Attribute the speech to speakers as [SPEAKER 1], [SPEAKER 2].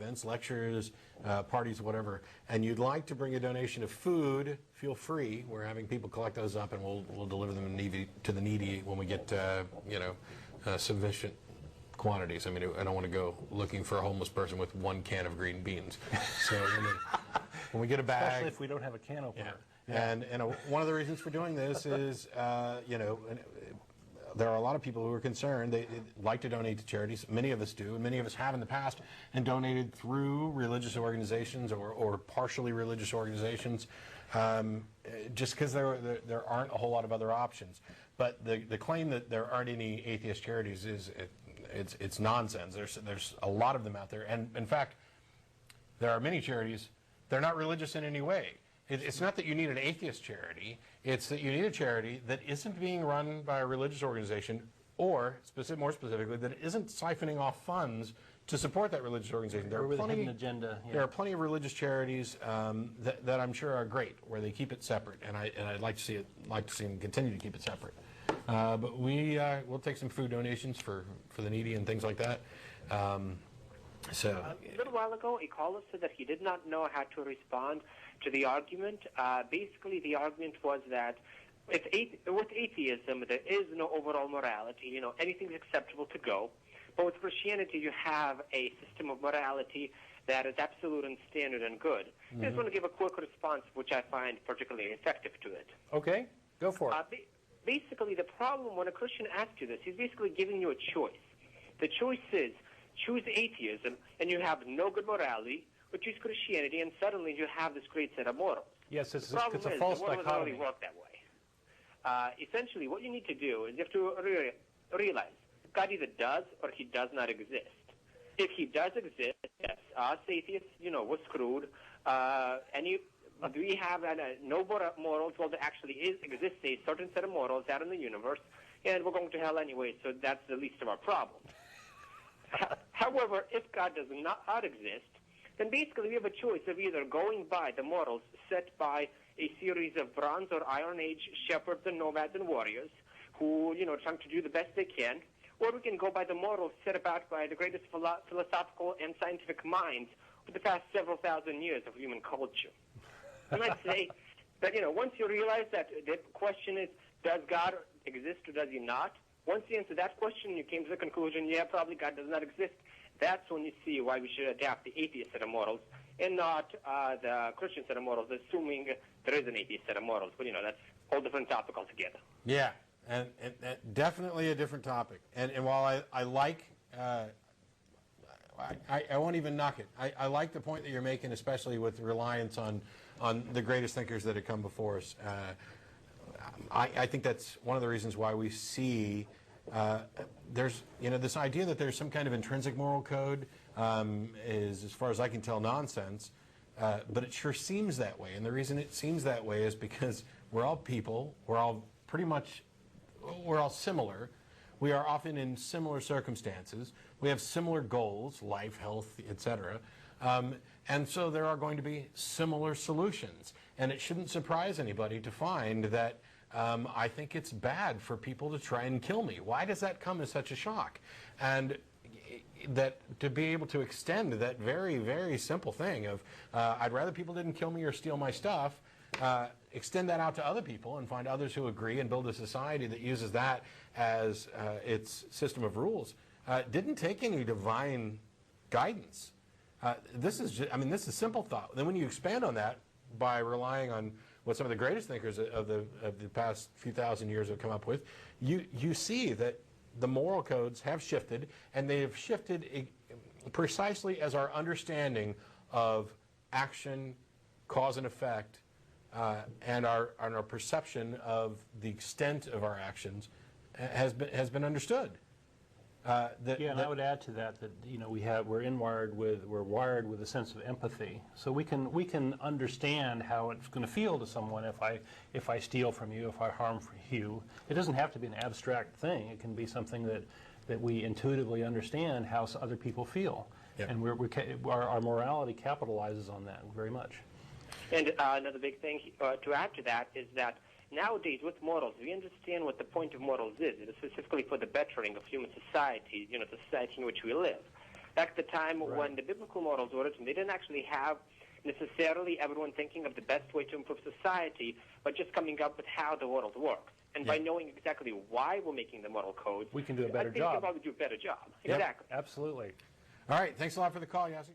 [SPEAKER 1] events, lectures, parties, whatever, and you'd like to bring a donation of food, feel free. We're having people collect those up, and we'll deliver them to the needy when we get sufficient quantities. I mean, I don't want to go looking for a homeless person with 1 can of green beans. So when we get a bag,
[SPEAKER 2] especially if we don't have a can opener.
[SPEAKER 1] Yeah. And one of the reasons for doing this is, there are a lot of people who are concerned. They like to donate to charities. Many of us do, and many of us have in the past, and donated through religious organizations or partially religious organizations, just because there aren't a whole lot of other options. But the claim that there aren't any atheist charities it's nonsense. There's a lot of them out there, and in fact, there are many charities. They're not religious in any way. It's not that you need an atheist charity. It's that you need a charity that isn't being run by a religious organization, or more specifically, that isn't siphoning off funds to support that religious organization. There are plenty,
[SPEAKER 2] agenda, yeah.
[SPEAKER 1] There are plenty of religious charities that I'm sure are great, where they keep it separate, and I'd like to see them continue to keep it separate. But we'll take some food donations for the needy and things like that.
[SPEAKER 3] A little while ago, a caller said that he did not know how to respond to the argument. Basically, the argument was that with atheism, there is no overall morality. Anything's acceptable to go. But with Christianity, you have a system of morality that is absolute and standard and good. I just want to give a quick response, which I find particularly effective to it.
[SPEAKER 2] Okay, go for it.
[SPEAKER 3] Basically, the problem when a Christian asks you this, he's basically giving you a choice. The choice is choose atheism, and you have no good morality, or choose Christianity, and suddenly you have this great set of morals.
[SPEAKER 2] Yes, it's a
[SPEAKER 3] The
[SPEAKER 2] false dichotomy.
[SPEAKER 3] problem is the world doesn't really work that way. Essentially, what you need to do is you have to realize God either does or he does not exist. If he does exist, yes, us atheists, we're screwed. We have no morals. Well, there actually exists a certain set of morals out in the universe, and we're going to hell anyway, so that's the least of our problems. However, if God does not exist, then basically we have a choice of either going by the morals set by a series of Bronze or Iron Age shepherds and nomads and warriors who, trying to do the best they can, or we can go by the morals set about by the greatest philosophical and scientific minds for the past several thousand years of human culture. I might say that, once you realize that the question is, does God exist or does he not? Once you answer that question, you came to the conclusion, yeah, probably God does not exist. That's when you see why we should adapt the atheist set of morals and not the Christian set of morals, assuming there is an atheist set of morals. But, that's a whole different topic altogether.
[SPEAKER 1] Yeah, and definitely a different topic. And while I like, I won't even knock it. I like the point that you're making, especially with reliance on the greatest thinkers that have come before us. I think that's one of the reasons why we see there's this idea that there's some kind of intrinsic moral code is, as far as I can tell, nonsense. But it sure seems that way, and the reason it seems that way is because we're all people. We're all similar. We are often in similar circumstances. We have similar goals, life, health, etc. And so there are going to be similar solutions. And it shouldn't surprise anybody to find that I think it's bad for people to try and kill me. Why does that come as such a shock? And that to be able to extend that very, very simple thing of I'd rather people didn't kill me or steal my stuff, extend that out to other people and find others who agree and build a society that uses that as its system of rules, didn't take any divine guidance. This is this is simple thought. Then when you expand on that by relying on what some of the greatest thinkers of the past few thousand years have come up with, you see that the moral codes have shifted, and they have shifted precisely as our understanding of action, cause and effect, and our perception of the extent of our actions has been understood.
[SPEAKER 2] And I would add to that we're wired with a sense of empathy, so we can understand how it's going to feel to someone if I steal from you, if I harm you. It doesn't have to be an abstract thing. It can be something that we intuitively understand how other people feel, and our morality capitalizes on that very much.
[SPEAKER 3] And another big thing to add to that is that nowadays, with morals, we understand what the point of morals is. It is specifically for the bettering of human society, the society in which we live. Back at the time when the biblical morals were written, they didn't actually have necessarily everyone thinking of the best way to improve society, but just coming up with how the world works. And by knowing exactly why we're making the moral codes,
[SPEAKER 2] we can do a better
[SPEAKER 3] I think
[SPEAKER 2] job.
[SPEAKER 3] we can probably do a better job.
[SPEAKER 2] Yep,
[SPEAKER 3] Exactly.
[SPEAKER 2] absolutely.
[SPEAKER 1] All right. Thanks a lot for the call, Yossi.